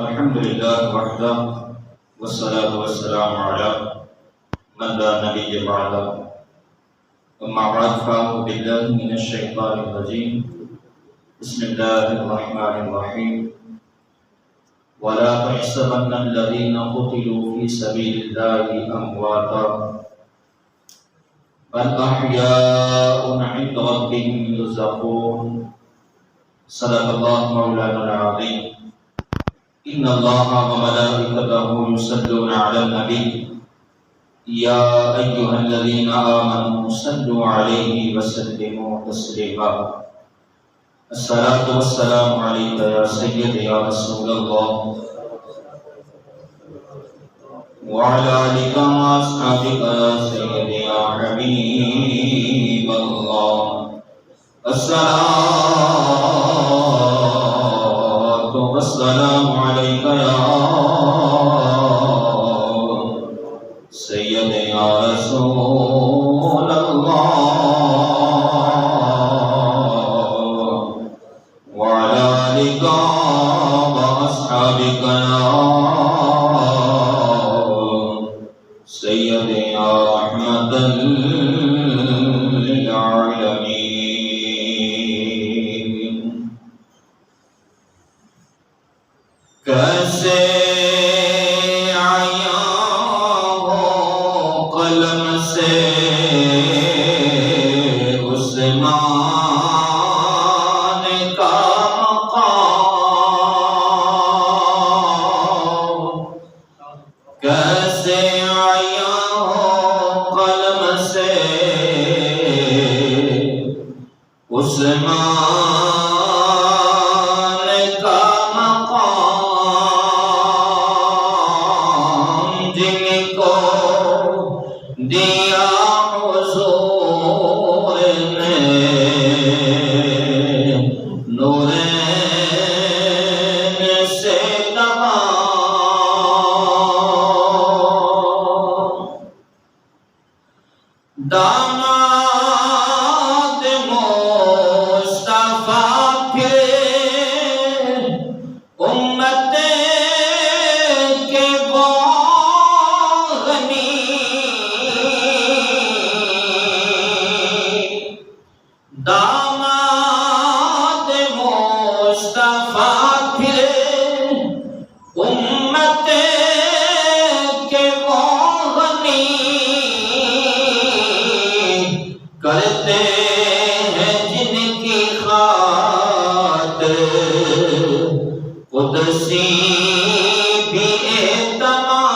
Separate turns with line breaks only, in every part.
الحمد لله وحده والصلاة والسلام على من لا نبي بعده. أما بعد فأعوذ بالله من الشيطان الرجيم. بسم الله الرحمن الرحيم. ولا تحسبن الذين قتلوا في سبيل الله أمواتا بل أحياء عند ربهم يرزقون. صدق الله مولانا العظيم. إن الله وملائكته يصلون على النبي يا أيها الذين آمنوا صلوا عليه وسلموا تسليما. الصلاة والسلام عليك يا سيدي يا رسول الله وعلى آلك وأصحابك يا سيدي يا حبيب الله. الصلاة والسلام عليك يا سيدي يا رسول الله وعلى آلك وأصحابك يا سيدي يا رحمة للعالمين. کیسے عیاں ہو قلم سے عثمان کا مقام. کیسے عیاں ہو قلم سے عثمان دیا حضور نے نورین سے تمام. داماد مصطفیٰ پھر امت کے داماد مصطفیٰ پھر امت کے غنی کرتے ہیں جن کی خاطر قدسی بھی اہتمام.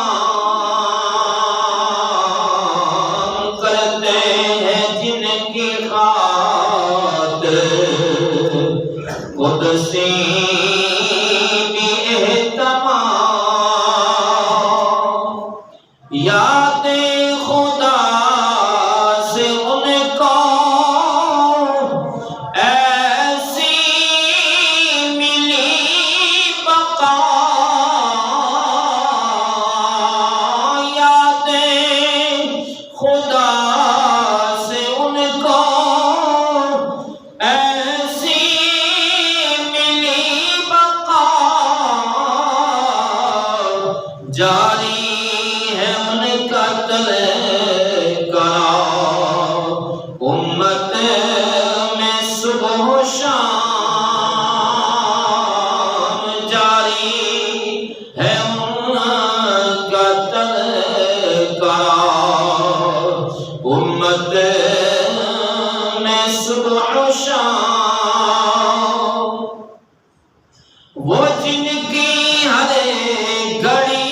کرتے ہیں جن کی قدسی بھی اہتمام. یاد خدا سے ان کو ایسی ملی بقا. یاد خدا سے ان کو جاری ہے ان کا تذکرہ امت میں صبح و شام. جاری ہے ان کا تذکرہ امت میں صبح و شام. وہ جن کی ہر گھڑی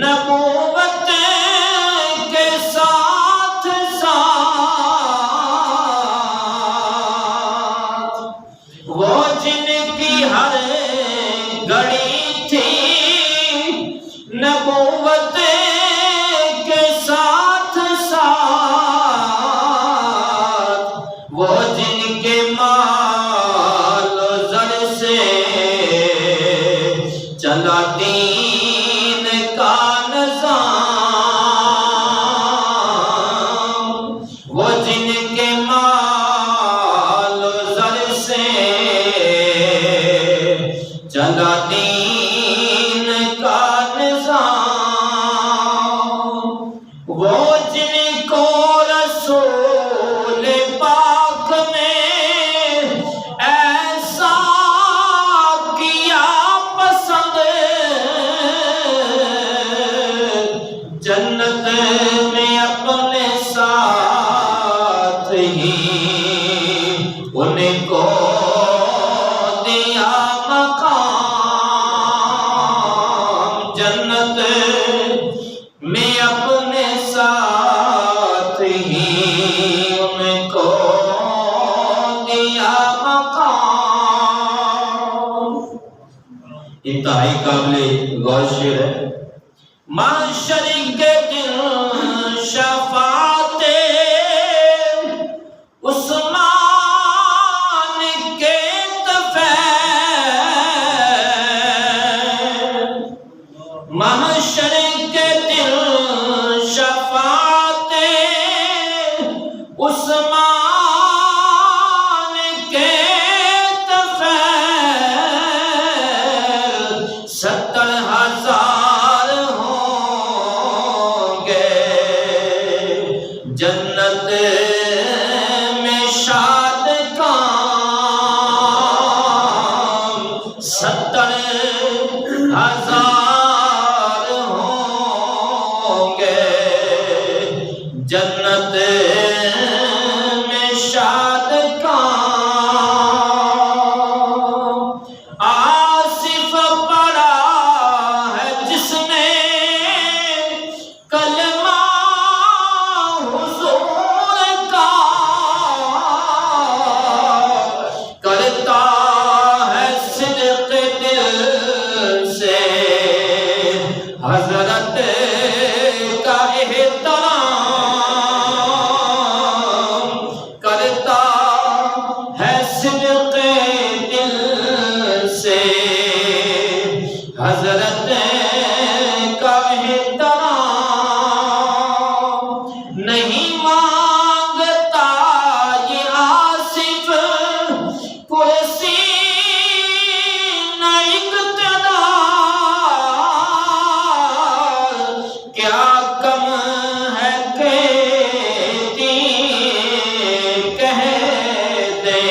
نبوت کے ساتھ ساتھ. وہ جن کی ہر گھڑی تھی نبوت کے ساتھ ساتھ. وہ جن کے مال و زر سے چلا دین کا نظام. وہ جن کے مال و زر سے چلا دین کا نظام، وہ جن کو رسول پاک نے ایسا کیا پسند، جنت میں اپنے ساتھ ہی ان کو دیا مقام، جنت میں اپنے ساتھ ہی ان کو دیا مقام۔ انتہائی قابل غور شعر ہے۔ محشر کے دن شفاعت عثمان کے طفیل، محشر کے دن شفاعت عثمان کے طفیل، 70,000 ہوں گے جنت میں شاد کام، 70,000 ہوں گے جنت میں شاد کام۔ آصف پڑا ہے جس نے کلمہ حضور کا، کرتا ہے صدق دل سے حضرت کا احترام، کرتا ہے صدق دل سے حضرت کا احترام، نہیں مانگتا یہ آصف کرسی نہ اقتدار، کیا کم ہے کہ کہہ دے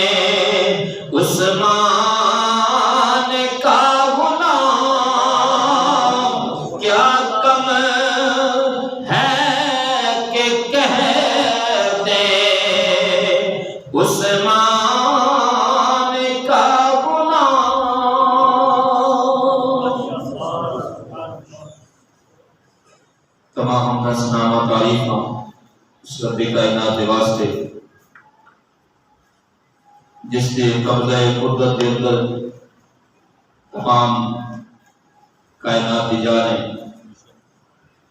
عثمان کا غلام، کیا کم ہے کہ کہہ دے عثمان کا غلام۔ تمام حمد ثنا و تعریف اس رب کائنات کے واسطے جس کے قبضہ قدرت کے اندر تمام کائنات کی جانیں،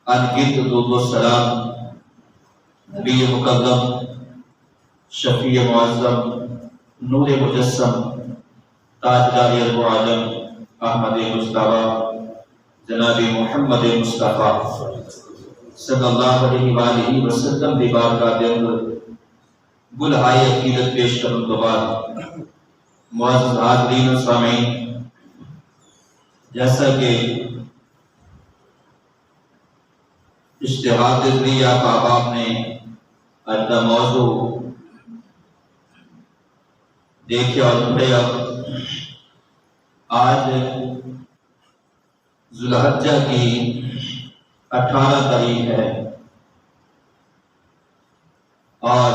انگت درود و سلام نبی مکرم شفیع معظم نور مجسم تاجدار عرب و عجم احمد مصطفیٰ جناب محمد مصطفیٰ صلی اللہ علیہ وآلہ وسلم دی بارگاہ کے اندر بلہائے عقیدت پیش کرنے کے بعد معزز حاضرین و سامعین، جیسا کہ اشتہار کے ذریعے آپ احباب نے آج کا موضوع دیکھے اور پڑھا، آج ذوالحجہ کی 18 تاریخ ہے اور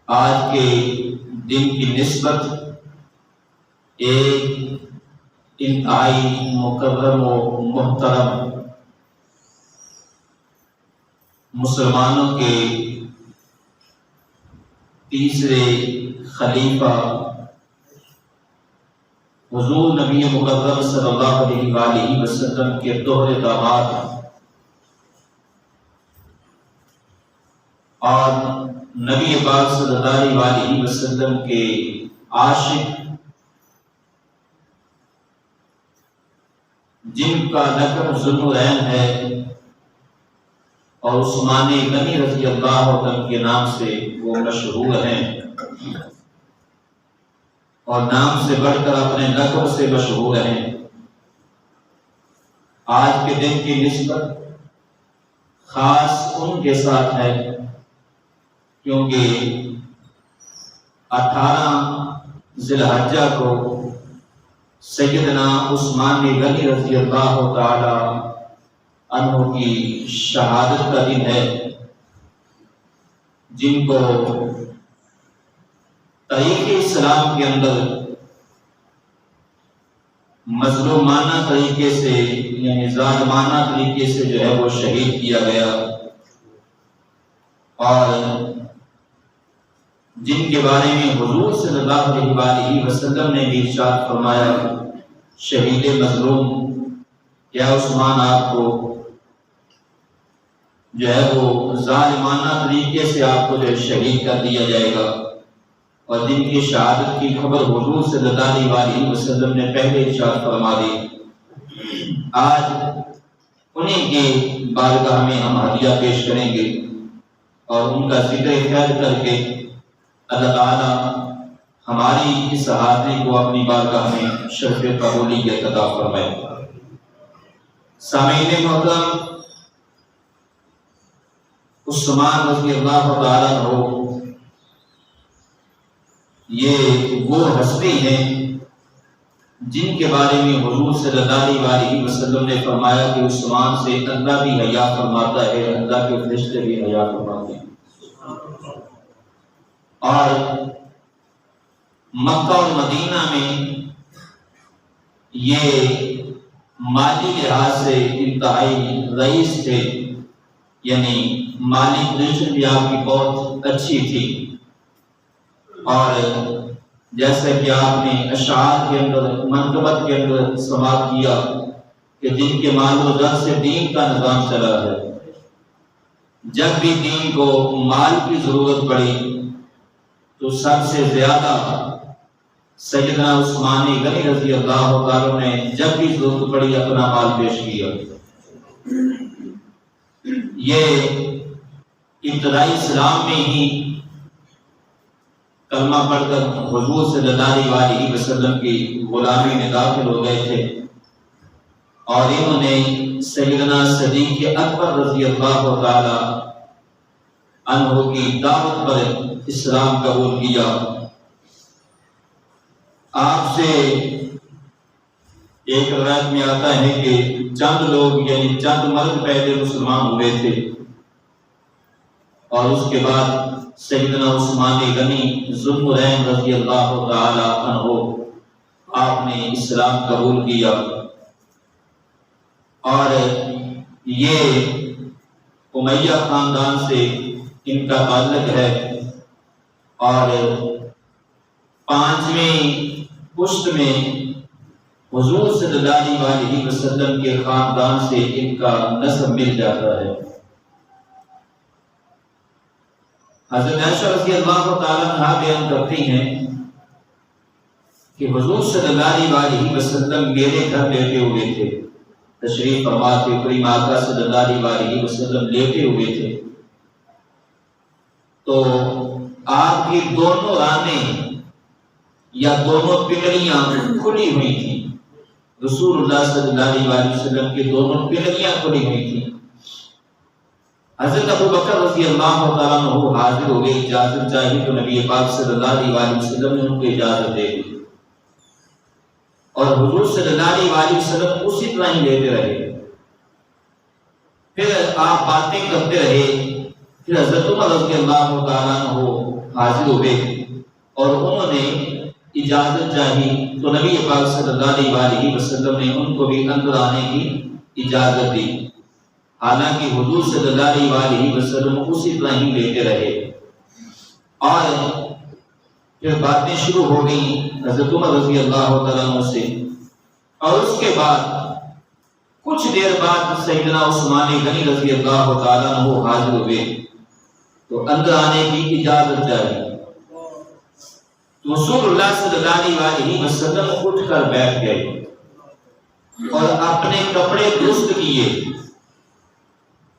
آج کے دن کی نسبت ایک انتہائی مکرم و محترم مسلمانوں کے تیسرے خلیفہ حضور نبی مکرم صلی اللہ علیہ وآلہ وسلم کے دوہرے داماد اور نبی پاک صلی اللہ علیہ وسلم کے عاشق، جن کا لقب ذوالنورین ہے اور عثمان غنی رضی اللہ عنہ کے نام سے وہ مشہور ہیں، اور نام سے بڑھ کر اپنے لقب سے مشہور ہیں۔ آج کے دن کی نسبت خاص ان کے ساتھ ہے کیونکہ 18 ذی الحجہ کو سیدنا عثمان غنی رضی اللہ تعالی عنہ کی شہادت کا دن ہے، جن کو تاریخ اسلام کے اندر مظلومانہ طریقے سے یعنی ظالمانہ طریقے سے جو ہے وہ شہید کیا گیا، اور جن کے بارے میں حضور صلی اللہ علیہ وسلم نے بھی ارشاد فرمایا، شہید مظلوم، کیا عثمان آپ کو جو ہے وہ ظالمانہ طریقے سے آپ کو جو شہید کر دیا جائے گا، اور جن کی شہادت کی خبر حضور صلی اللہ علیہ وسلم نے پہلے ارشاد فرما دی۔ آج انہیں کی بارگاہ میں ہم ہدیہ پیش کریں گے اور ان کا ذکر خیر کر کے اللہ تعالی ہماری اس حاضری کو اپنی بارگاہ میں شرف قبولیت عطا فرمائے۔ سامعین محترم، عثمان رضی اللہ تعالیٰ عنہ یہ وہ ہستی ہیں جن کے بارے میں حضور صلی اللہ علیہ وسلم نے فرمایا کہ عثمان سے اللہ بھی حیا فرماتا ہے، اللہ کے فرشتے بھی حیا فرماتے ہیں۔ اور مکہ اور مدینہ میں یہ مالی لحاظ سے انتہائی رئیس تھے، یعنی مالی پوزیشن بھی آپ کی بہت اچھی تھی، اور جیسے کہ آپ نے اشعار کے اندر منقبت کے اندر سماعت کیا کہ جن کے مال و زر سے دین کا نظام چلا ہے، جب بھی دین کو مال کی ضرورت پڑی تو سب سے زیادہ سیدنا عثمان غنی رضی اللہ تعالیٰ نے جب بھی ضرورت پڑی اپنا مال پیش کیا۔ یہ ابتدائی اسلام میں ہی کلمہ پڑھ کر حضور صلی اللہ علیہ وسلم کی غلامی میں داخل ہو گئے تھے، اور انہوں نے سیدنا صدیق اکبر رضی اللہ تعالی عنہ کی دعوت پر اسلام قبول کیا۔ آپ سے ایک روایت میں آتا ہے کہ چند لوگ یعنی چند مرد پہلے مسلمان ہوئے تھے، اور اس کے بعد سیدنا عثمان غنی ذوالنورین رضی اللہ تعالی عنہ آپ نے اسلام قبول کیا، اور یہ امیہ خاندان سے ان کا تعلق ہے، اور 5ویں پشت میں حضور صلی اللہ علیہ وسلم کے خاندان سے ان کا نسب مل جاتا ہے۔ حضرت عائشہ رضی اللہ تعالیٰ عنہا بیان کرتی ہیں کہ حضور صلی اللہ علیہ وسلم میرے گھر لیٹے ہوئے تھے، تشریف فرما کے کریم آقا صلی اللہ علیہ وسلم لیٹے ہوئے تھے، تو آپ کی دونوں رانیں یا دونوں پنڈلیاں کھلی ہوئی تھیں، رسول اللہ صلی اللہ علیہ وسلم کی دونوں پنڈلیاں کھلی ہوئی تھیں۔ حضرت ابو بکر رضی اللہ تعالیٰ عنہ حاضر ہو گئے، اجازت چاہیے تو نبی پاک صلی اللہ علیہ وسلم نے ان کو اجازت دے دی، اور حضور صلی اللہ علیہ وسلم اسی طرح ہی لیتے رہے۔ پھر آپ باتیں کرتے رہے، پھر حضرت عمر رضی اللہ تعالیٰ عنہ حاضر ہوئے اور انہوں نے اجازت چاہی تو نبی پاک صلی اللہ علیہ وسلم نے ان کو بھی اندر آنے کی اجازت دی، حالانکہ حضور صلی اللہ علیہ وسلم اسی طرح ہی لیتے رہے۔ اور پھر باتیں شروع ہو گئیں حضرت عمر رضی اللہ تعالیٰ عنہ سے، اور اس کے بعد کچھ دیر بعد سیدنا عثمان غنی رضی اللہ تعالیٰ عنہ حاضر ہوئے تو اندر آنے کی اجازت چاہیے، تو رسول اللہ صلی اللہ علیہ وسلم اٹھ کر بیٹھ گئے اور اپنے کپڑے درست کیے،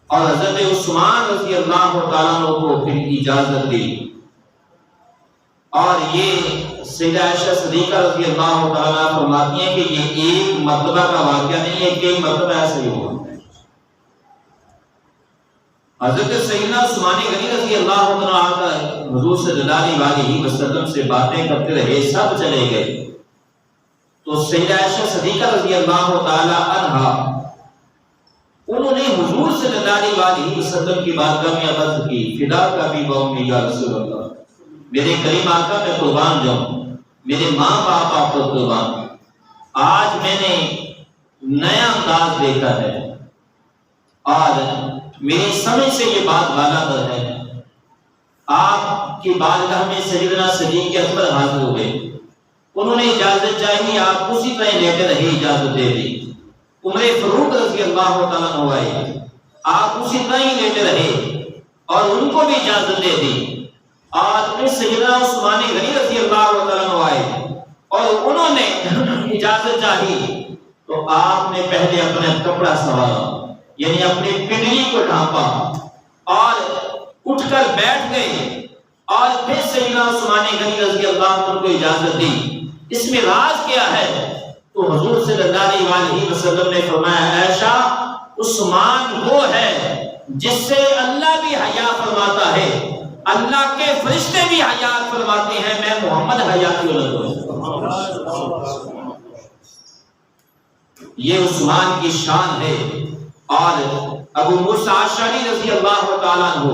اور حضرت عثمان رضی اللہ تعالیٰ عنہ کو پھر اجازت دی۔ اور یہ سیدہ عائشہ صدیقہ رضی اللہ تعالیٰ فرماتی ہیں کہ یہ ایک مرتبہ کا واقعہ نہیں ہے، کئی مرتبہ ایسے ہی ہوا۔ حضرت سیدنا عثمان غنی رضی اللہ تعالیٰ حضور صلی اللہ علیہ وسلم سے باتیں کرتے رہے، سب چلے گئے، تو سیدہ عائشہ صدیقہ رضی اللہ تعالیٰ عنہا انہوں نے حضور صلی اللہ علیہ وسلم کی بارگاہ میں عرض کی، فدا کا بھی بہت یا رسول اللہ، میرے کریم آقا میں قربان جاؤں، میرے ماں باپ آپ کو قربان، آج میں نے نیا انداز دیکھا ہے اور میری سمجھ سے یہ بات غلط ہے۔ آپ کی بارگاہ میں سیدنا صدیق اکبر حاضر ہوئے، انہوں نے اجازت چاہی، آپ اسی طرح لیتے رہے، اجازت دے دی۔ عمر فاروق رضی اللہ تعالیٰ عنہ آئے، آپ اسی طرح ہی لیتے رہے اور ان کو بھی اجازت دے دی۔ اور پھر سیدنا عثمان غنی رضی اللہ تعالیٰ عنہ آئے اور انہوں نے اجازت چاہی، تو آپ نے پہلے اپنا کپڑا سنبھالا، یعنی اپنی پنڈلی کو ڈھانپا اور اٹھ کر بیٹھ گئے، اور پھر سیدنا عثمان غنی رضی اللہ عنہ کو اجازت دی۔ اس میں راز کیا ہے؟ تو حضور صلی اللہ علیہ وسلم نے فرمایا، عائشہ عثمان وہ ہے جس سے اللہ بھی حیا فرماتا ہے، اللہ کے فرشتے بھی حیا فرماتے ہیں، میں محمد حیا کی اولاد ہوں۔ یہ عثمان کی شان ہے۔ اور ابو موسیٰ اشعری رضی اللہ تعالیٰ عنہ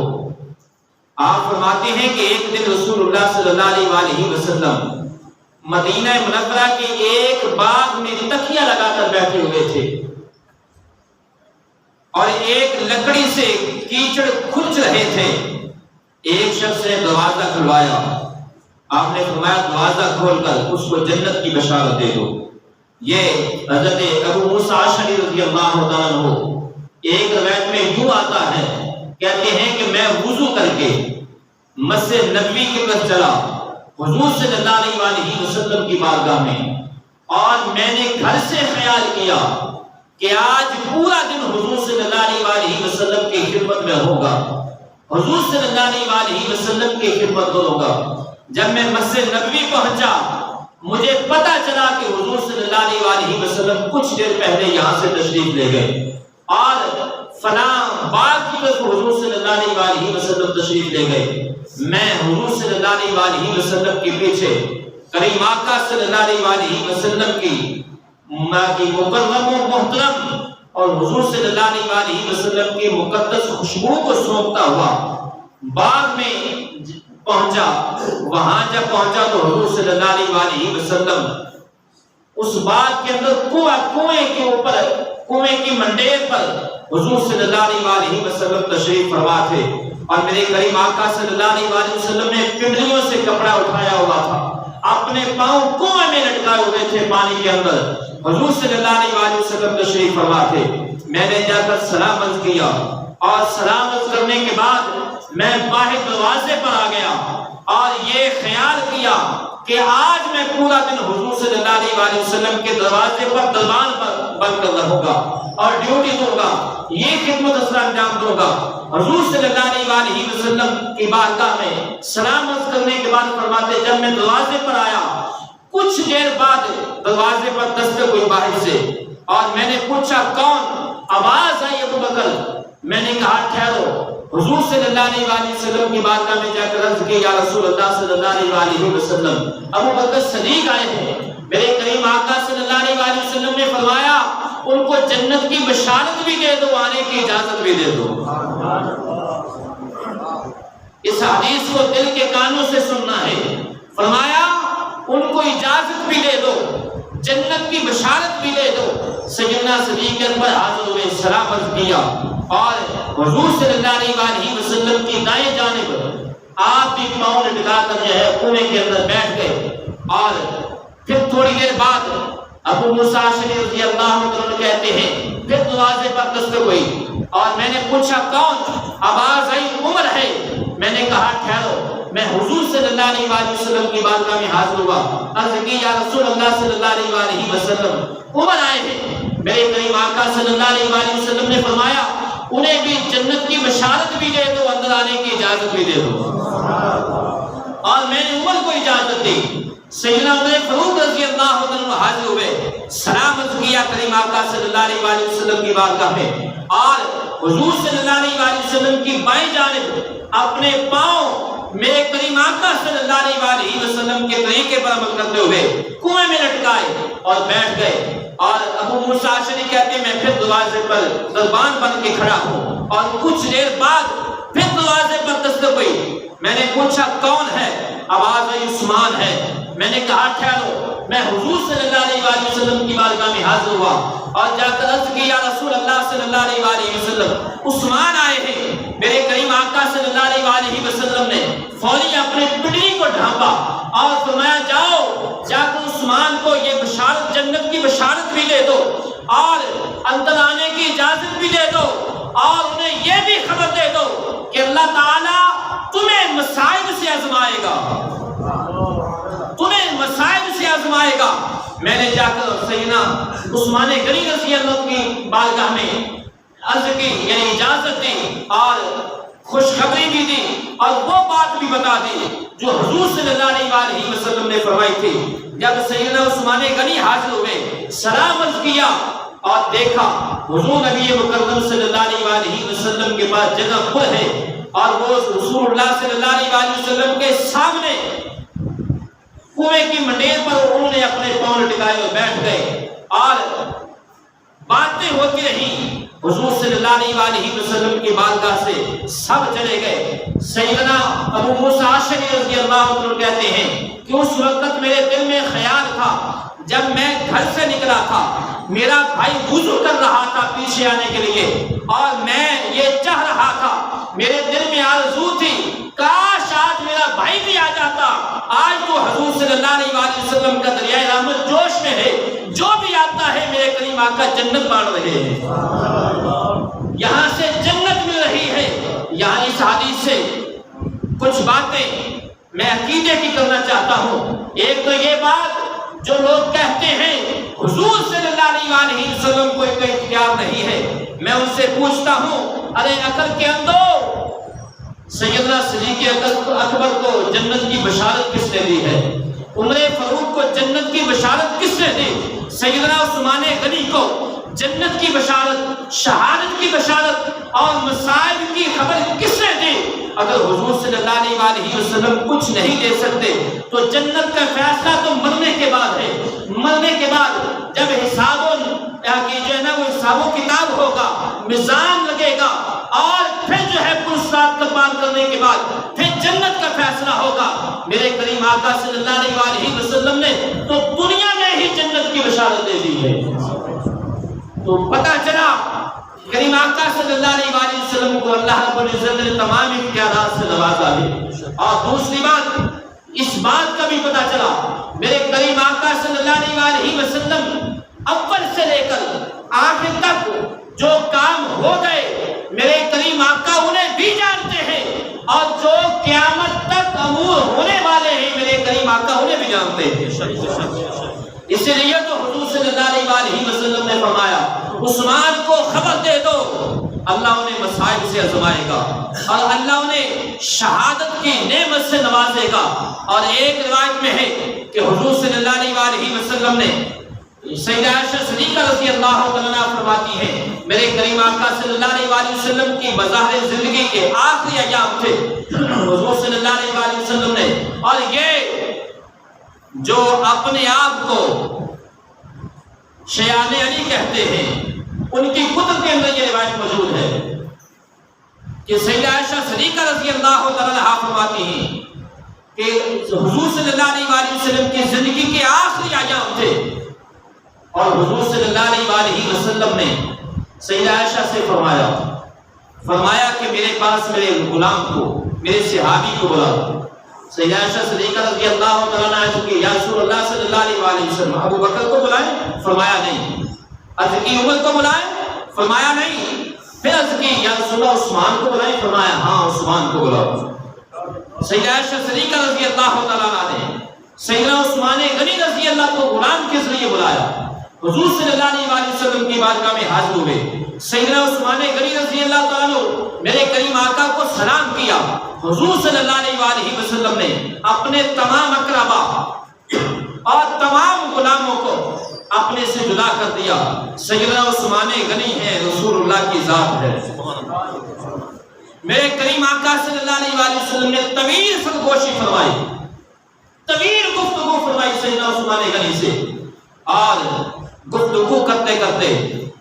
آپ فرماتے ہیں کہ ایک دن رسول اللہ صلی اللہ علیہ وسلم مدینہ منورہ کے ایک باغ میں تکیہ لگا کر بیٹھے ہوئے تھے اور ایک لکڑی سے کیچڑ کھرچ رہے تھے۔ ایک شخص نے دروازہ کھلوایا، آپ نے فرمایا دروازہ کھول کر اس کو جنت کی بشارت دے دو۔ یہ حضرت ابو موسیٰ اشعری رضی اللہ تعالیٰ عنہ ایک روایت میں یوں آتا ہے، کہتے ہیں کہ میں وضو کر کے مسجد نبوی کی طرف چلا حضور صلی اللہ علیہ وسلم کی بارگاہ میں، اور میں نے گھر سے خیال کیا کہ آج پورا دن حضور صلی اللہ علیہ وسلم کی خدمت میں ہوگا، حضور صلی اللہ علیہ وسلم کی خدمت کروں گا۔ جب میں مسجد نبوی پہنچا، مجھے پتا چلا کہ حضور صلی اللہ علیہ وسلم کچھ دیر پہلے یہاں سے تشریف لے گئے اور فلاں باغ کی طرف حضور صلی اللہ علیہ وسلم تشریف لے گئے۔ میں حضور صلی اللہ علیہ وسلم کے پیچھے کریم آقا صلی اللہ علیہ وسلم کی مکرم و محترم اور حضور صلی اللہ علیہ وسلم کی مقدس خوشبو کو سونپتا ہوا باغ میں پہنچا۔ وہاں جب پہنچا تو حضور صلی اللہ علیہ وسلم اس باغ کے اندر کنویں کے اوپر، کنویں کی منڈیر پر حضور صلی اللہ علیہ وسلم تشریف فرما تھے، اور میرے کریم آقا صلی اللہ علیہ وسلم نے پنڈلیوں سے کپڑا اٹھایا ہوا تھا، اپنے پاؤں کنویں میں لٹکائے ہوئے تھے پانی کے اندر، حضور صلی اللہ علیہ وسلم تشریف فرما تھے۔ میں نے جا کر سلام عرض کیا، اور سلام عرض کرنے کے بعد میں باہر دروازے پر آ گیا اور یہ خیال کیا کہ آج میں پورا دن حضور صلی اللہ علیہ وسلم کے دروازے پر دربان پر بن کر رہوں گا اور ڈیوٹی دوں گا، یہ خدمت اثر انجام دوں گا۔ حضور صلی اللہ علیہ وسلم کی بارگاہ میں سلام عرض کرنے کے بعد فرماتے، جب میں دروازے پر آیا کچھ دیر بعد دروازے پر دستک ہوئی باہر سے، اور میں نے پوچھا کون؟ آواز آئی ابو بکر۔ میں نے کہا ٹھہرو۔ حضور صلی اللہ علیہ وسلم کی بارگاہ میں جا کر عرض کی، یا رسول اللہ صلی اللہ علیہ وسلم، ابو بکر صدیق آئے ہیں۔ میرے کریم آقا صلی اللہ علیہ وسلم نے فرمایا ان کو جنت کی بشارت بھی دے دو، آنے کی اجازت بھی دے دو۔ اس حدیث کو دل کے کانوں سے سننا ہے۔ فرمایا ان کو اجازت بھی دے دو، جنت کی بشارت بھی دے دو۔ سیدنا صدیق اکبر حاضر ہوئے، سلام عرض کیا، اور حضور صلی اللہ علیہ وسلم کی دائیں جانب آپ بھی پاؤں لٹکا کر جو ہے کنویں کے اندر بیٹھ گئے۔ اور پھر تھوڑی دیر بعد ابو موسیٰ اشعری رضی اللہ عنہ کہتے ہیں پھر دروازے پر دستک ہوئی اور میں نے پوچھا کون؟ آواز آئی عمر ہے۔ میں نے کہا ٹھہرو، میں حضور صلی اللہ علیہ وسلم کی بارگاہ میں حاضر ہوا، عرض کی یا رسول اللہ صلی اللہ علیہ وسلم عمر آئے ہیں۔ میرے کریم آقا صلی اللہ علیہ وسلم نے فرمایا انہیں بھی جنت کی بشارت بھی دے دو، اندر آنے کی اجازت بھی دے دو۔
اور میں نے عمر کو اجازت دی۔ سیدنا عمر فاروق رضی اللہ عنہ حاضر ہوئے، سلام عرض کیا کریم آقا صلی اللہ علیہ وسلم کی بارگاہ میں، اور حضور صلی اللہ علیہ وسلم کی بائیں جانب اپنے پاؤں میرے کریم آقا صلی اللہ علیہ وسلم کے طریقے پر عمل کرتے ہوئے کنویں میں لٹکائے اور بیٹھ گئے۔ اور ابو موسیٰ اشعری کہتے ہیں میں پھر دروازے پر دربان بن کے کھڑا ہوں، اور کچھ دیر بعد پھر دروازے پر دستک ہوئی۔ میں نے پوچھا کون ہے؟ آواز آئی عثمان ہے۔ میں نے کہا ٹھہرو، میں حضور صلی اللہ علیہ وسلم کی بارگاہ میں حاضر ہوا اور جا کر عرض کی یا رسول اللہ صلی اللہ علیہ وسلم عثمان آئے ہیں۔ میرے کریم آقا صلی اللہ علیہ وسلم نے فوری اپنے پنڈلی کو ڈھانپا اور فرمایا جاؤ جا کر عثمان کو یہ بشارت، جنت کی بشارت بھی دے دو اور اندر آنے کی اجازت بھی دے دو، اور انہیں یہ بھی خبر دے دو کہ اللہ تعالیٰ تمہیں مصائب سے آزمائے گا، تمہیں مصائب سے آزمائے گا۔ میں نے جا کر سیدنا عثمان غنی رضی اللہ کی بارگاہ میں عرض کی، یعنی اجازت دی اور خوشخبری بھی دی اور وہ بات بھی بتا دی جو حضور صلی اللہ علیہ وسلم نے فرمائی تھی۔ جب سیدنا عثمان غنی حاضر ہوئے، سلام عرض کیا اور دیکھا حضور نبی مکرم صلی اللہ علیہ وسلم کے پاس جگہ پر ہے، اور وہ رسول اللہ صلی اللہ علیہ وسلم کے سامنے کنویں کی منڈیر پر انہوں نے اپنے پاؤں لٹکائے اور بیٹھ گئے، اور باتیں ہوتی رہی۔ حضور صلی اللہ علیہ وسلم کی بارگاہ سے سب چلے گئے۔ سیدنا ابو موسیٰ اشعری رضی اللہ عنہ کہتے ہیں کہ اس وقت میرے دل میں خیال تھا، جب میں گھر سے نکلا تھا میرا بھائی وضو کر رہا تھا پیچھے آنے کے لیے، اور میں یہ چاہ رہا تھا، میرے دل میں آرزو تھی کاش آج میرا بھائی بھی آ جاتا۔ آج تو حضور صلی اللہ علیہ وسلم کا دریائے رحمت جوش میں ہے، جو بھی آتا ہے میرے کریم آقا جنت بانٹ رہے ہیں، یہاں سے جنت مل رہی ہے۔ یہاں اس حدیث سے کچھ باتیں میں عقیدے کی کرنا چاہتا ہوں۔ ایک تو یہ بات جو لوگ کہتے ہیں حضور صلی اللہ علیہ وسلم کو کوئی اختیار نہیں ہے، میں ان سے پوچھتا ہوں ارے عقل کے اندر سیدنا صدیق اکبر کو جنت کی بشارت کس نے دی ہے؟ عمر فاروق کو جنت کی بشارت کس نے دی؟ سیدنا عثمان غنی کو جنت کی بشارت، شہادت کی بشارت اور مصائب کی خبر کس نے دی؟ اگر حضور صلی اللہ علیہ وسلم کچھ نہیں دے سکتے تو جنت کا فیصلہ تو مرنے کے بعد ہے۔ مرنے کے بعد جب حساب و کتاب ہوگا، میزان لگے گا، اور پھر جو ہے پرسرات کا پار کرنے کے بعد پھر جنت کا فیصلہ ہوگا۔ میرے کریم آقا صلی اللہ علیہ وسلم نے تو دنیا میں ہی جنت کی بشارت دے دی ہے۔ تو پتہ چلا کریم آقا صلی اللہ علیہ وسلم کو اللہ رب العزت نے تمام اختیارات سے نوازا ہے۔ اور دوسری بات اس بات کا بھی پتہ چلا میرے کریم آقا صلی اللہ علیہ وسلم اول سے لے کر آخر تک جو کام ہو گئے میرے کریم آقا انہیں بھی جانتے ہیں، اور جو قیامت تک امور ہونے والے ہیں میرے کریم آقا انہیں بھی جانتے ہیں۔ اسی لیے تو حضور صلی اللہ علیہ وسلم نے فرمایا عثمان کو خبر دے دو، اللہ انہیں مصائب سے آزمائے گا اور اللہ انہیں شہادت کی نعمت سے نوازے گا۔ اور ایک روایت میں ہے کہ حضور صلی اللہ علیہ وسلم نے سیدہ عائشہ صدیقہ رضی اللہ عنہا فرماتی ہے میرے کریم آقا صلی اللہ علیہ وسلم کی بظاہر زندگی کے آخری ایام تھے حضور صلی اللہ علیہ وسلم نے، اور یہ جو اپنے آپ کو شیعان علی کہتے ہیں ان کی کتب کے اندر یہ روایت موجود ہے کہ سیدہ عائشہ صدیقہ رضی اللہ عنہا فرماتی ہیں کہ حضور صلی اللہ علیہ وسلم کی زندگی کے آخری ایام تھے، اور حضور صلی اللہ علیہ وسلم نے سیدہ عائشہ سے فرمایا کہ میرے پاس میرے غلام کو، میرے صحابی کو بلا۔ سیدہ عائشہ صدیقہ رضی اللہ عنہا کہ یا رسول اللہ صلی اللہ علیہ وسلم ابو بکر کو بلائیں؟ فرمایا نہیں۔ عرض کی عمر کو بلائیں؟ فرمایا نہیں۔ پھر عرض کی یا رسول اللہ عثمان کو بلائیں؟ فرمایا ہاں عثمان کو بلاؤ۔ سیدہ عائشہ صدیقہ رضی اللہ عنہا نے سیدنا عثمان غنی رضی اللہ کو غلام کے ذریعے بلایا، حضور صلی اللہ علیہ وسلم کی بارگاہ میں حاضر ہوئے سیدنا عثمان غنی رضی اللہ تعالیٰ عنہ میرے کریم آقا کو سلام کیا. حضور صلی اللہ علیہ وآلہ وسلم نے اپنے تمام اقربا اور تمام غلاموں کو اپنے سے جدا کر دیا. سیدنا عثمان غنی ہے، رسول اللہ کی ذات ہے. میرے کریم آقا صلی اللہ علیہ وآلہ وسلم نے طویل سرگوشی فرمائی، طویل گفتگو فرمائی سیدنا عثمان غنی سے. اور گفتگو کرتے کرتے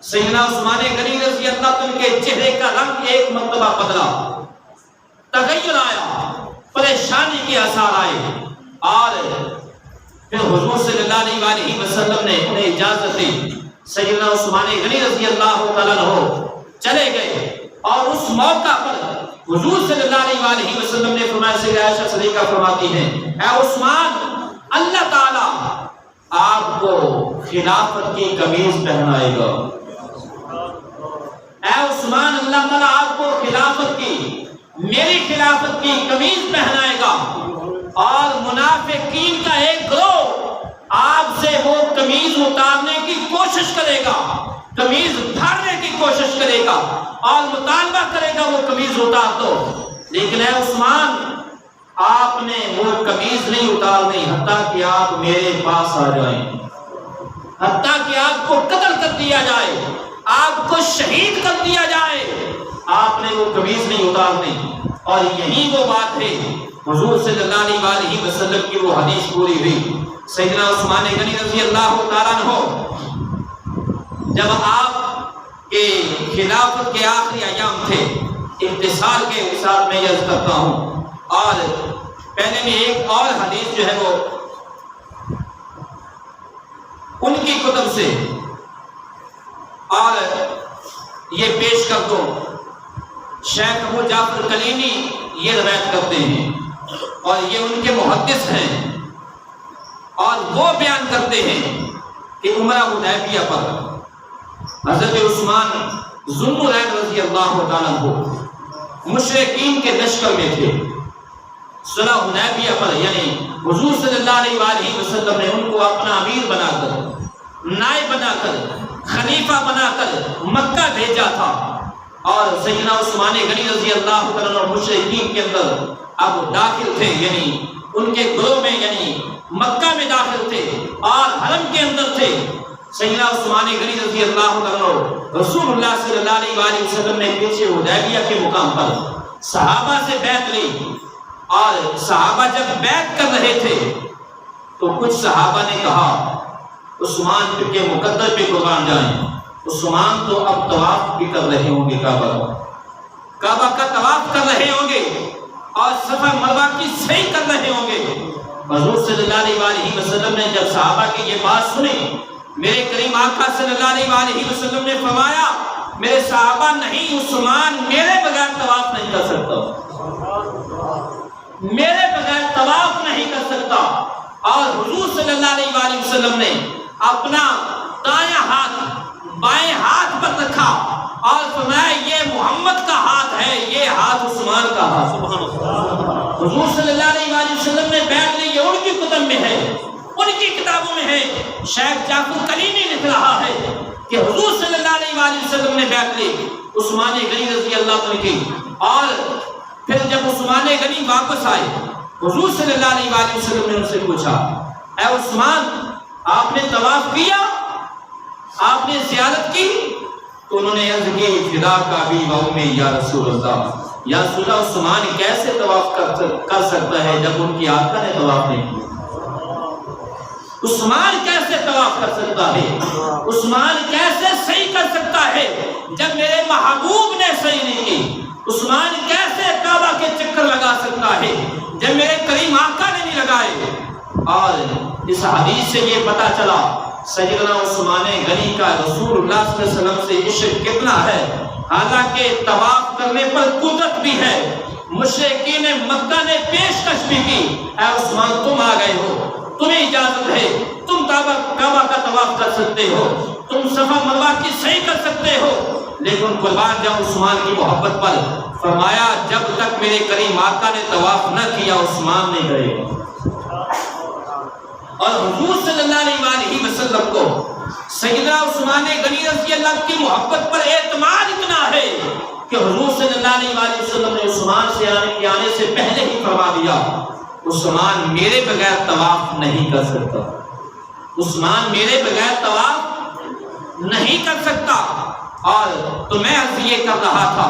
سیدنا عثمان غنی رضی اللہ عنہ کے چہرے کا رنگ ایک مرتبہ بدلا، تغیر آیا، پریشانی کے آثار آئے. اور پھر حضور صلی اللہ علیہ وآلہ وسلم نے انہیں اجازت دی. سیدنا عثمان غنی رضی اللہ تعالیٰ عنہ چلے گئے. اور اس موقع پر حضور صلی اللہ علیہ وآلہ وسلم نے فرمایا، سیدہ عائشہ صدیقہ فرماتی ہیں، اے عثمان، اللہ تعالیٰ آپ کو خلافت کی قمیض پہنائے گا. اے عثمان، اللہ تعالیٰ آپ کو خلافت کی، میری خلافت کی قمیض پہنائے گا. اور منافقین کا ایک گروہ آپ سے وہ قمیض اتارنے کی کوشش کرے گا، قمیض اتارنے کی کوشش کرے گا اور مطالبہ کرے گا وہ قمیض اتار دو. لیکن اے عثمان، آپ نے وہ قمیض نہیں اتارنی حتیٰ کہ آپ میرے پاس آ جائیں، حتیٰ کہ آپ کو قتل کر دیا جائے، آپ کو شہید کر دیا جائے. آپ نے وہ قمیض نہیں اتارنی. اور یہی وہ بات ہے، حضور صلی اللہ علیہ وآلہ وسلم کی وہ حدیث پوری ہوئی. سیدنا عثمان غنی رضی اللہ تعالیٰ عنہ جب آپ کے خلافت کے آخری ایام تھے، اتصال کے ساتھ میں عرض کرتا ہوں. اور پہلے میں ایک اور حدیث جو ہے وہ ان کی کتب سے اور یہ پیش کر دو. شیخ ابو جعفر کلینی یہ روایت کرتے ہیں اور یہ ان کے محدث ہیں. اور وہ بیان کرتے ہیں کہ عمرہ حدیبیہ پر حضرت عثمان ذو النورین رضی اللہ تعالیٰ عنہ مشرکین کے لشکر میں تھے. صلح حدیبیہ پر یعنی حضور صلی اللہ علیہ وآلہ وسلم نے ان کو اپنا امیر بنا کر، نائب بنا کر، خلیفہ بنا کر مکہ بھیجا تھا. اور سیدنا عثمان غنی رضی اللہ تعالیٰ عنہ مشرکین کے اندر اب داخل تھے، یعنی ان کے گروہ میں، یعنی مکہ میں داخل تھے اور حرم کے اندر تھے. سیدنا عثمان غنی رضی اللہ عنہ رسول اللہ صلی اللہ علیہ وآلہ وسلم نے پیچھے حدیبیہ کے مقام پر صحابہ سے بیعت لی. اور صحابہ جب بیعت کر رہے تھے تو کچھ صحابہ نے کہا، عثمان کے مقدر پہ قربان جائیں، عثمان تو اب طواف بھی کر رہے ہوں گے، کعبہ کا طواف کر رہے ہوں گے اور صفا مروہ کی سعی کر رہے ہوں گے. حضور صلی اللہ علیہ وآلہ وسلم نے جب صحابہ کی یہ بات سنی، میرے کریم آقا صلی اللہ علیہ وآلہ وسلم نے فرمایا، میرے صحابہ نہیں، عثمان میرے بغیر طواف نہیں کر سکتا، میرے بغیر طواف نہیں کر سکتا. اور حضور صلی اللہ علیہ وآلہ وسلم نے اپنا دایاں ہاتھ بائیں ہاتھ پر رکھا اور فرمایا، یہ محمد کا ہاتھ ہے، یہ ہاتھ عثمان کا ہاتھ. حضور صلی اللہ علیہ وآلہ وسلم نے بیعت لی، یہ ان کی کتب میں ہے، ان کی کتابوں میں ہے. شیخ جعفر کلینی لکھ رہا ہے کہ حضور صلی اللہ علیہ وآلہ وسلم نے بیعت لی عثمان غنی رضی اللہ عنہ کی. اور پھر جب عثمان غنی واپس آئے، حضور صلی اللہ علیہ وآلہ وسلم نے ان سے پوچھا، اے عثمان، آپ نے طواف کیا، آپ نے زیارت کی؟ تو انہوں نے عرض کی، فدا کا بھی وہمی یا رسول اللہ، یا رسول اللہ، عثمان کیسے طواف کر سکتا ہے جب ان کی آقا نے طواف نہیں کیا؟ عثمان کیسے طواف کر سکتا ہے؟ عثمان کیسے صحیح کر سکتا ہے جب میرے محبوب نے صحیح نہیں کی؟ عثمان کیسے کعبہ کے چکر لگا سکتا ہے جب میرے کریم آقا نے نہیں لگائے؟ اور اس حدیث سے یہ پتہ چلا سیدنا عثمان غنی کا رسول اللہ صلی اللہ علیہ وسلم سے عشق کتنا ہے. حالانکہ طواف کرنے پر قدرت بھی ہے. مشرکین مکہ نے پیشکش بھی کی، اے عثمان تم آ گئے ہو، تمہیں اجازت ہے، تم کعبہ کا طواف کر سکتے ہو، تم صفا مروہ کی سعی کر سکتے ہو. لیکن قربان جاؤ عثمان کی محبت پر، فرمایا جب تک میرے کریم آقا نے طواف نہ کیا عثمان نہیں کرے گا. اور حضور صلی اللہ علیہ وآلہ وسلم کو سیدنا عثمان غنی رضی اللہ عنہ کی محبت پر اعتماد اتنا ہے کہ حضور صلی اللہ علیہ وسلم نے عثمان سے آنے سے پہلے ہی فرما دیا عثمان میرے بغیر طواف نہیں کر سکتا، عثمان میرے بغیر طواف نہیں کر سکتا۔ اور تو میں عرض یہ کر رہا تھا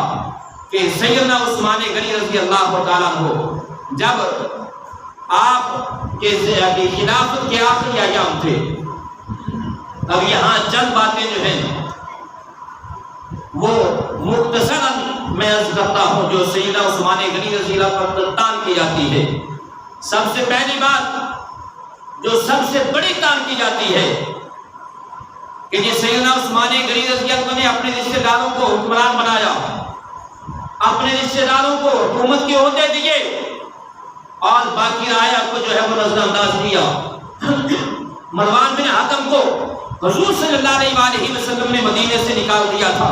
کہ سیدنا عثمان غنی رضی اللہ تعالیٰ عنہ جب آپ کے خلافت کے آخری ایام تھے، اب یہاں چند باتیں جو ہیں وہ مختصراً میں عرض کرتا ہوں جو سیدنا عثمان غنی رضی اللہ پر تان کی جاتی ہے۔ سب سے پہلی بات جو سب سے بڑی تان کی جاتی ہے کہ یہ سیدنا عثمان غنی رضی اللہ نے اپنے رشتہ داروں کو حکمران بنایا، اپنے رشتہ داروں کو حکومت کے عہدے دیے اور باقی رعایا کو جو ہے وہ نظر انداز کیا۔ مروان بن حکم کو حضور صلی اللہ علیہ وسلم نے مدینے سے نکال دیا تھا،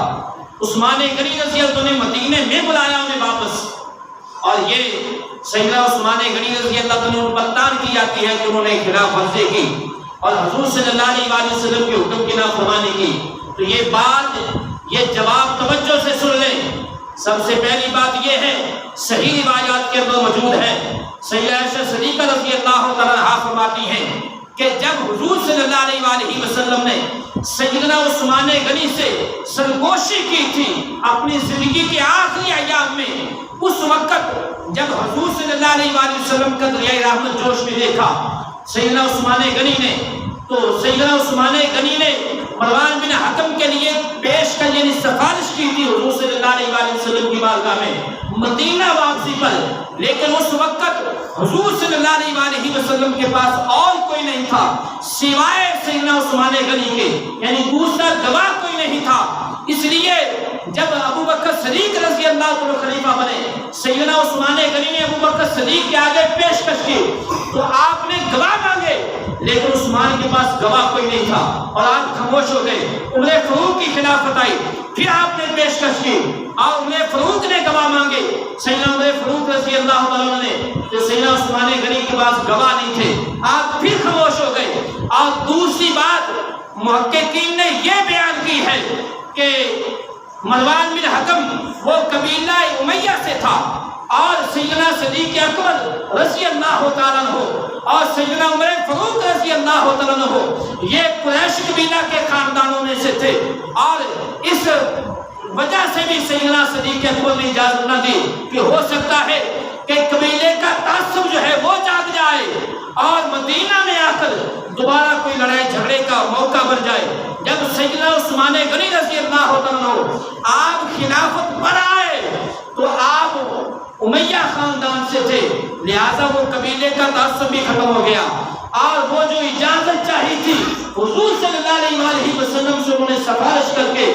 عثمان غنی رضی اللہ عنہ نے مدینے میں بلایا انہیں واپس، اور یہ سیدنا عثمان غنی رضی اللہ عنہ ان پر تان کی جاتی ہے کہ انہوں نے خلاف ورزی کی اور حضور صلی اللہ علیہ وسلم کے حکم کی نافرمانی کی۔ تو یہ بات، یہ جواب توجہ سے سن لیں۔ سب سے پہلی بات یہ ہے، صحیح روایات کے اندر موجود ہے، سیدہ عائشہ صدیقہ رضی اللہ تعالیٰ عنہا فرماتی ہیں کہ جب حضور صلی اللہ علیہ وسلم نے سیدنا عثمان غنی سے سرگوشی کی تھی اپنی زندگی کے آخری ایام میں، اس وقت جب حضور صلی اللہ علیہ وسلم کا دریائے رحمت جوش میں دیکھا سیدنا عثمان غنی نے، تو سیدنا عثمان غنی نے مروان بن حکم کے لیے پیش کر یعنی سفارش کی تھی حضور صلی اللہ علیہ وسلم کی بارگاہ میں مدینہ واپسی پر، لیکن اس وقت حضور صلی اللہ علیہ وسلم کے پاس اور کوئی نہیں تھا سوائے سیدنا عثمان غنی کے، یعنی دوسرا گواہ کوئی نہیں تھا۔ اس لیے جب ابو بکر صدیق رضی اللہ عنہ خلیفہ بنے، سیدنا عثمان غنی نے ابو بکر صدیق کے آگے پیشکش کی تو آپ نے گواہ مانگے، لیکن عثمان کے پاس گواہ کوئی نہیں تھا اور آپ خاموش ہو گئے۔ عمر فاروق کی خلافت آئی، پھر آپ نے پیشکش کی اور عمر فاروق نے گواہ مانگے، سیدنا عمر فاروق رضی اللہ عنہ نے، جو سیدنا عثمان غنی کے پاس گواہ نہیں تھے، آپ پھر خاموش ہو گئے۔ اور دوسری بات محققین نے یہ بیان کی ہے کہ مروان بن حکم وہ قبیلہ امیہ سے تھا اور سیدنا صدیق اکبر رضی اللہ تعالیٰ عنہ اور سیدنا عمر فاروق رضی اللہ تعالیٰ عنہ یہ قریش قبیلہ کے خاندانوں میں سے تھے، اور اس وجہ سے بھی سیدنا صدیق اکبر نے اجازت نہ دی کہ ہو سکتا ہے کہ قبیلے کا تعصب جو ہے وہ جاگ جائے اور مدینہ میں آ کر دوبارہ کوئی لڑائی جھگڑے کا موقع بن جائے۔ جب سیدنا عثمان غنی رضی اللہ عنہ آپ خلافت پر آئے تو آپ امیہ خاندان سے تھے، لہذا وہ قبیلے کا تعصب بھی ختم ہو گیا، اور وہ جو اجازت چاہی تھی حضور صلی اللہ علیہ وسلم سے انہوں نے سفارش کر کے،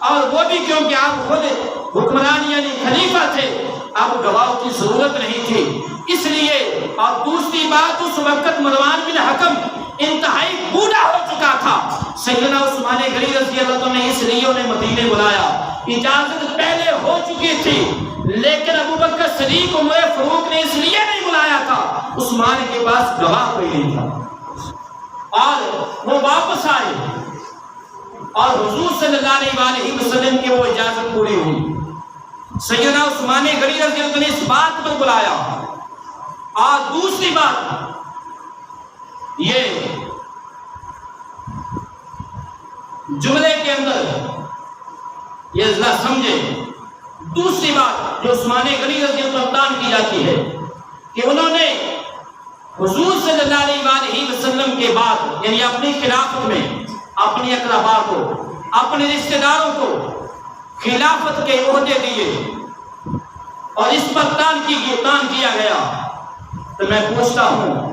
اور وہ بھی کیونکہ آپ خود حکمران یعنی خلیفہ تھے، اب گواہوں کی ضرورت نہیں تھی، اس لیے۔ اور دوسری بات اس وقت مروان بن حکم انتہائی بوڑھا ہو چکا تھا، سیدنا عثمان غنی رضی اللہ عنہ نے اس لیے انہیں مدینے بلایا، اجازت پہلے ہو چکی تھی، لیکن ابو بکر صدیق عمر فاروق نے اس لیے نہیں بلایا تھا، عثمان کے پاس گواہ کوئی نہیں تھا، اور وہ واپس آئے اور حضور صلی اللہ علیہ وسلم کی وہ اجازت پوری ہوئی۔ سیدنا عثمان غنی رضی اللہ عنہ نے اس بات پر بلایا۔ اور دوسری بات یہ جملے کے اندر یہ ذرا سمجھے، دوسری بات جو عثمان غنی رضی اللہ عنہ کی جاتی ہے کہ انہوں نے حضور صلی اللہ علیہ وسلم کے بعد یعنی اپنی خلافت میں اپنی اقربا کو، اپنے رشتہ داروں کو خلافت کے عہدے دیے اور اس پر تان کیا گیا۔ تو میں پوچھتا ہوں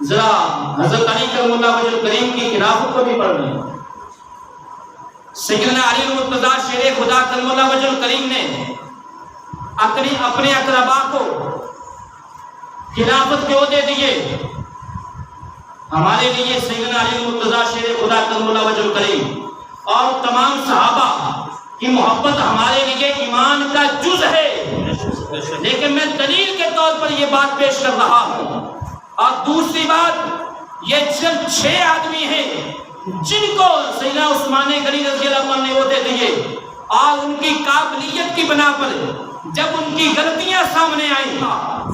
ذرا حضرت علی کرم اللہ وجہ الکریم کی خلافت کو بھی پڑھ لیں۔ سیدنا علی المرتضیٰ شیر خدا کرم اللہ وجہ الکریم نے اپنے اقربا کو خلافت کے عہدے دیے۔ ہمارے لیے سیدنا علی المرتضیٰ شیر خدا کرم اللہ وجہ الکریم اور تمام صحابہ کی محبت ہمارے لیے ایمان کا جز ہے، لیکن میں دلیل کے طور پر یہ بات پیش کر رہا ہوں۔ اور دوسری بات، یہ صرف 6 آدمی ہیں جن کو سیدنا عثمان غنی رضی اللہ عنہ نے عہدے دیے اور ان کی قابلیت کی بنا پر جب ان کی غلطیاں سامنے آئیں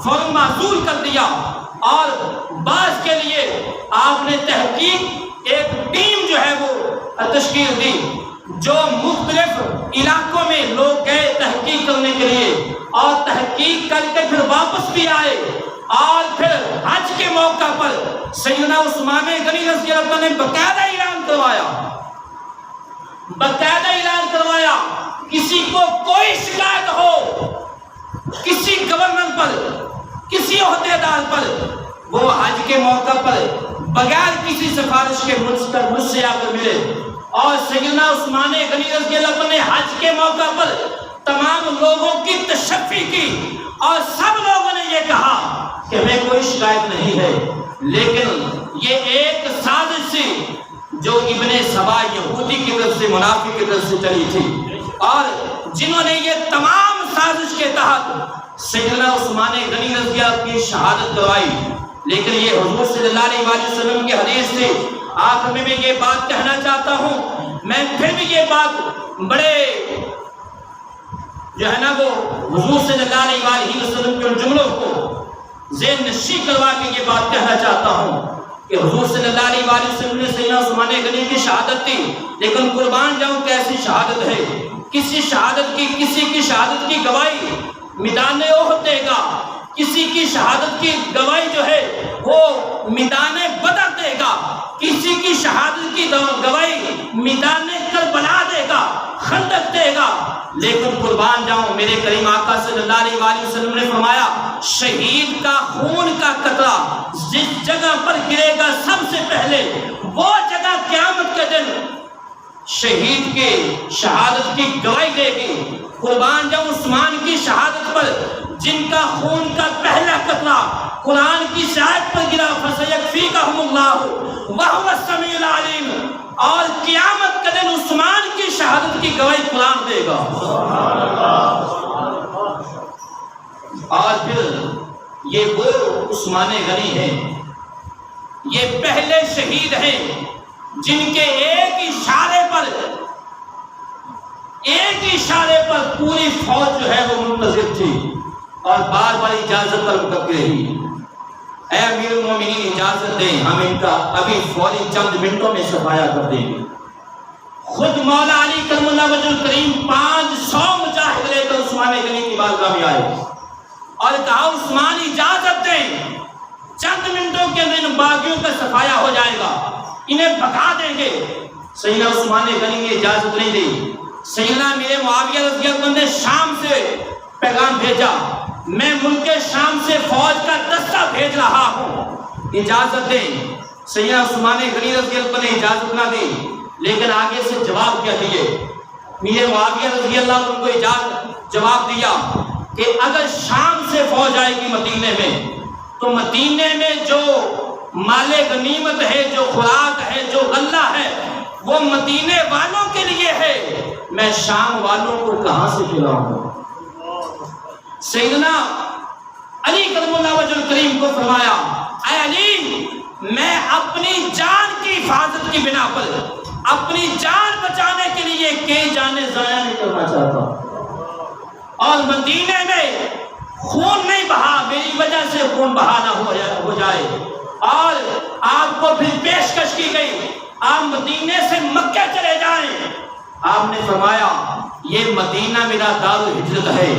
فوراً معذور کر دیا، اور بعض کے لیے آپ نے تحقیق ایک ٹیم جو ہے وہ تشکیل دی، جو مختلف علاقوں میں لوگ گئے تحقیق کرنے کے لیے، اور تحقیق کر کے پھر واپس بھی آئے، اور پھر حج کے موقع پر سیدنا عثمان غنی رضی اللہ عنہ نے باقاعدہ اعلان کروایا کسی کو کوئی شکایت ہو کسی گورنر پر، کسی عہدے دار پر، وہ حج کے موقع پر بغیر کسی سفارش کے مجھ سے آ کر ملے۔ اور سیدنا عثمان غنی رضی اللہ عنہ نے حج کے موقع پر تمام لوگوں کی تشفی کی، اور سب لوگوں نے یہ کہا کہ ہمیں کوئی شکایت نہیں ہے، لیکن یہ ایک سازش تھی جو ابن سبا یہودی کی طرف سے، منافق کی طرف سے چلی تھی، اور جنہوں نے یہ تمام سازش کے تحت سیدنا عثمان غنی رضی اللہ عنہ کی شہادت کروائی۔ لیکن یہ حضور صلی اللہ علیہ وسلم کی حدیث تھی۔ آخر میں یہ بات کہنا چاہتا ہوں، میں پھر بھی یہ بات بڑے جو ہے نا وہ حضور صلی اللہ علیہ وسلم کے ان جملوں کو ذہن نشی کروا کے یہ بات کہنا چاہتا ہوں کہ حضور صلی اللہ علیہ وسلم نے سیدنا عثمان غنی کی شہادت دی، لیکن قربان جاؤں کیسی شہادت ہے۔ کسی کی شہادت کی گواہی میدان احد دے گا، کسی کی شہادت کی گواہی جو ہے وہ میدان بدر دے گا، کسی کی شہادت کی گواہی میدان کربلا دے گا، خندق دے گا، لیکن قربان جاؤں میرے کریم آقا صلی اللہ علیہ وسلم نے فرمایا شہید کا خون کا قطرہ جس جگہ پر گرے گا سب سے پہلے، وہ جگہ قیامت کے دن شہید کے شہادت کی گواہی دے گی۔ قربان جاؤں عثمان کی شہادت پر جن کا خون کا پہلا قطرہ قرآن کی شہادت پر گرا، فَسَيَكْفِيكَهُمُ اللَّهُ وَهُوَ السَّمِيعُ الْعَلِيمُ، اور قیامت کے دن عثمان کی شہادت کی گواہی قرآن دے گا۔ اور پھر یہ وہ عثمان غنی ہیں، یہ پہلے شہید ہیں جن کے ایک اشارے پر پوری فوج جو ہے وہ منتظر تھی اور بار بار اجازت طلب کرتی رہی۔ اے امیر المومنین اجازت دیں، ہم ان کا ابھی فوری چند منٹوں میں صفایا کر دیں گے۔ خود مولا علی کرم اللہ وجہ الکریم 500 مجاہد لے کر عثمان غنی کی بارگاہ میں آئے اور کہا عثمان اجازت دیں، چند منٹوں کے اندر ان باغیوں کا صفایا ہو جائے گا، انہیں بھگا دیں گے۔ سیدنا عثمان غنی نے اجازت نہیں دی۔ سیدنا امیر معاویہ رضی اللہ عنہ نے شام سے پیغام بھیجا، میں ملک شام سے فوج کا دستہ بھیج رہا ہوں، اجازت دیں۔ سیدنا عثمان غنی رضی اللہ عنہ نے اجازت نہ دی، لیکن آگے سے جواب کیا دیے۔ امیر معاویہ رضی اللہ عنہ کو جواب دیا کہ اگر شام سے فوج آئے گی مدینے میں تو مدینے میں جو مال غنیمت ہے، جو خوراک ہے، جو غلہ ہے، وہ مدینے والوں کے لیے ہے، میں شام والوں کو کہاں سے کھلاؤں؟ سیدنا علی کرم اللہ وجہ الکریم کو فرمایا اے علی، میں اپنی جان کی حفاظت کی بنا پر اپنی جان بچانے کے لیے کئی جانیں ضائع نہیں کرنا چاہتا، اور مدینے میں خون نہیں بہا، میری وجہ سے خون بہا نہ ہو جائے۔ اور آپ کو پھر پیشکش کی گئی آپ مدینے سے مکہ چلے جائیں۔ آپ نے فرمایا یہ مدینہ میرا دار الہجرت ہے،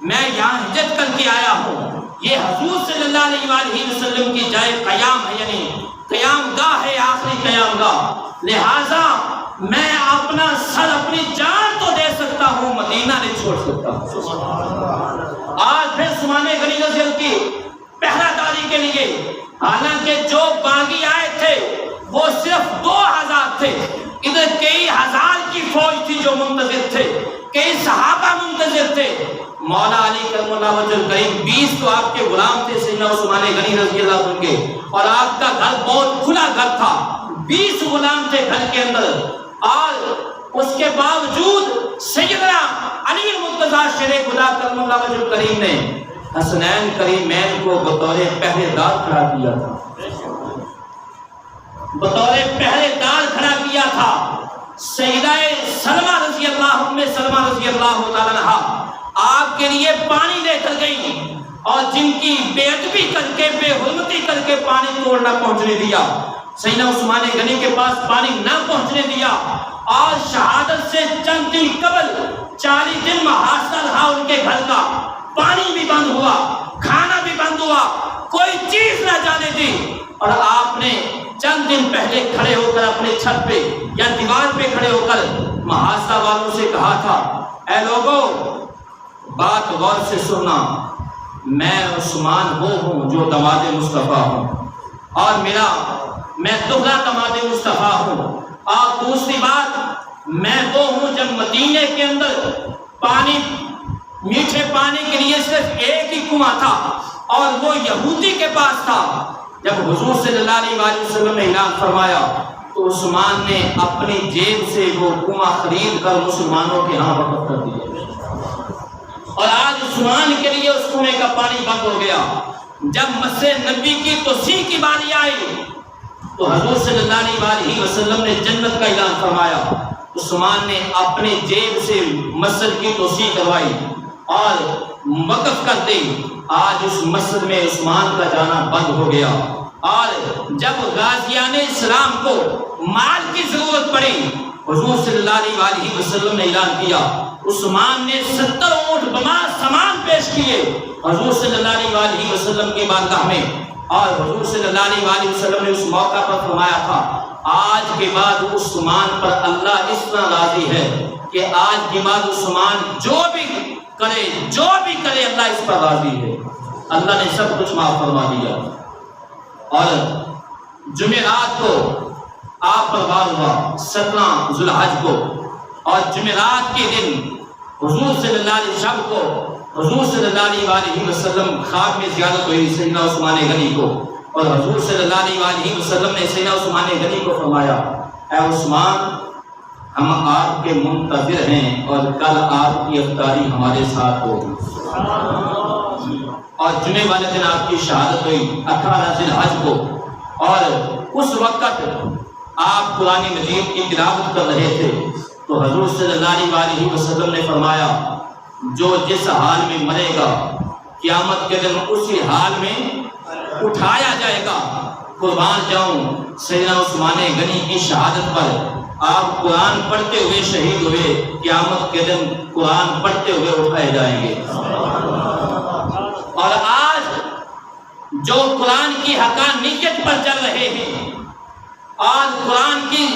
میں یہاں ہجرت کر کے آیا ہوں، یہ حضور صلی اللہ علیہ وسلم کی جائے قیام ہے، یعنی قیام گاہ ہے، آخری قیام گاہ، لہٰذا میں اپنا سر، اپنی جان تو دے سکتا ہوں، مدینہ نہیں چھوڑ سکتا۔ آج پھر عثمان غنی رضی اللہ کی پہرہ داری کے لیے، حالانکہ جو باغی آئے تھے وہ صرف 2000 تھے، ادھر کئی ہزار کی فوج تھی جو منتظر تھے، کئی صحابہ منتظر تھے۔ مولا علی کرم اللہ وجہ الکریم 20 تو آپ کے غلام تھے سیدنا عثمان غنی رضی اللہ عنہ کے، اور آپ کا گھر بہت کھلا گھر تھا، 20 غلام تھے گھر کے اندر، اور اس کے باوجود سیدنا علی المرتضیٰ شیر خدا کرم اللہ وجہ الکریم نے حسنین کریمین کو بطور پہرے دار کھڑا کیا تھا، بطور پہرے دار کھڑا سیدہ سلمہ رضی اللہ تعالیٰ عنہا آپ کے لیے پانی لے کر گئی اور جن کی بے ادبی کر کے بے حرمتی کر کے پانی توڑ نہ پہنچنے دیا، سیدنا عثمان غنی کے پاس پانی نہ پہنچنے دیا، اور شہادت سے چند دن قبل 40 دن محاصرہ رہا ان کے گھر کا، پانی بھی بند ہوا، کھانا بھی بند ہوا، کوئی چیز نہ جانے دی، اور آپ نے چند دن پہلے کھڑے ہو کر اپنے چھت پہ یا دیوار پہ کھڑے ہو کر محاصرہ والوں سے کہا تھا، اے لوگوں بات غور سے سننا، میں عثمان وہ ہوں جو دماد مصطفیٰ ہوں، اور میں دوہرا دماد مصطفیٰ ہوں، اور دوسری بات میں وہ ہوں جب مدینے کے اندر پانی میٹھے پانی کے لیے صرف ایک ہی کنواں تھا اور وہ یہودی کے پاس تھا، جب حضور صلی اللہ علیہ وسلم نے اعلان فرمایا تو عثمان نے اپنی جیب سے وہ کنواں خرید کر مسلمانوں کے ہاں وقف کر دیا، اور آج عثمان کے لیے اس کنویں کا پانی بند ہو گیا۔ جب مسجد نبی کی توسیع کی باری آئی تو حضور صلی اللہ علیہ وسلم نے جنت کا اعلان فرمایا، عثمان نے اپنی جیب سے مسجد کی توسیع کروائی اور وقف کر دی، آج اس مسجد میں عثمان کا جانا بند ہو گیا۔ اور جب غازیان اسلام کو مال کی ضرورت پڑی، حضور صلی اللہ علیہ وسلم نے اعلان کیا، عثمان نے 70 اونٹ بمار سامان پیش کیے حضور صلی اللہ علیہ وسلم کی بارگاہ میں، اور حضور صلی اللہ علیہ وسلم نے اس موقع پر فرمایا تھا، آج کے بعد عثمان پر اللہ اس طرح راضی ہے کہ آج کے بعد عثمان جو بھی کرے اللہ اس پر راضی ہے۔ اللہ نے سب کچھ معاف فرما دیا، اور جمعرات کو آپ پر وار ہوا 17 ذوالحج کو، اور جمعرات کے دن حضور صلی اللہ علیہ وسلم کو حضور صلی اللہ علیہ وسلم خواب میں زیارت ہوئی سیدنا عثمان غنی کو، اور حضور صلی اللہ علیہ وسلم نے سیدنا عثمان غنی کو فرمایا، اے عثمان ہم آپ کے منتظر ہیں اور کل آپ کی افطاری ہمارے ساتھ ہوگی۔ اور جمعے والے دن آپ کی شہادت ہوئی 18 ذوالحج کو، اور اس وقت آپ قرآن مجید کی تلاوت کر رہے تھے تو حضور صلی اللہ علیہ وسلم نے فرمایا، جو جس حال میں مرے گا قیامت کے دن اسی حال میں اٹھایا جائے گا۔ قربان جاؤں سیدنا عثمان غنی کی شہادت پر آپ قرآن پڑھتے ہوئے شہید ہوئے، قیامت کے دن قرآن پڑھتے ہوئے اٹھائے جائیں گے۔ اور آج جو قرآن کی حقانیت پر چل رہے ہیں اور قرآن کی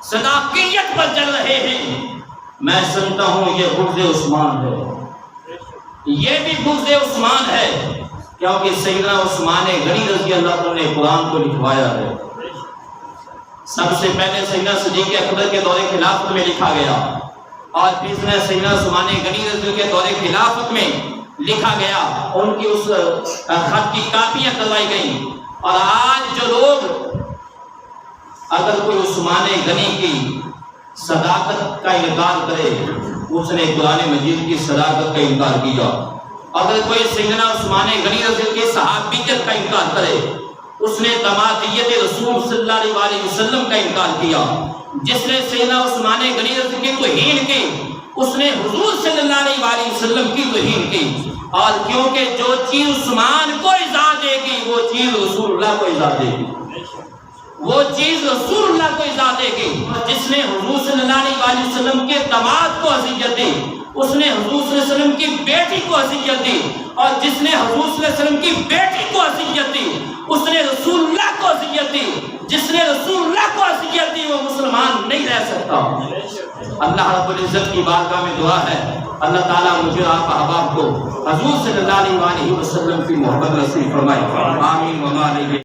صداقیت پر چل رہے ہیں، میں سمجھتا ہوں یہ بغض عثمان ہے، یہ بھی بغض عثمان ہے، کیونکہ سیدنا عثمان غنی رضی اللہ عنہ نے قرآن کو لکھوایا ہے۔ سب سے پہلے سیدنا صدیق اکبر کے دور خلافت میں لکھا گیا، اور پھر سیدنا عثمان غنی رضی اللہ کے دور خلافت میں لکھا گیا، ان کی اس خط کی کاپیاں کروائی گئیں۔ اور آج جو لوگ اگر کوئی عثمان غنی کی صداقت کا انکار کرے، اس نے قرآن مجید کی صداقت کا انکار کیا۔ اگر کوئی سیدنا عثمان غنی رضی اللہ کی صحابیت کا انکار کرے، اس نے دمادیت رسول صلی اللہ علیہ وسلم کا انکار کیا۔ جس نے سیدنا عثمان غنی رضی اللہ کی توہین کی، اس نے حضور صلی اللہ علیہ وسلم کی توہین کی۔ اور کیونکہ جو چیز عثمان کو ایذا دے گی وہ چیز رسول اللہ کو ایذا دے گی، وہ چیز رسول اللہ کو ایذا دے گی۔ جس نے حضور صلی اللہ علیہ وسلم کے داماد کو اذیت دی، اس نے حضور صلی اللہ علیہ وسلم کی بیٹی کو اذیت دی، اور جس نے حضور صلی اللہ علیہ وسلم کی بیٹی کو اذیت دی اس نے رسول اللہ کو اذیت دی۔ جس نے رسول اللہ کو اذیت دی وہ مسلمان نہیں رہ سکتا۔ اللہ رب العزت کی بارگاہ میں دعا ہے، اللہ تعالیٰ مجھے آپ احباب کو حضور صلی اللہ علیہ وسلم کی محبت نصیب فرمائے، آمین و آمین۔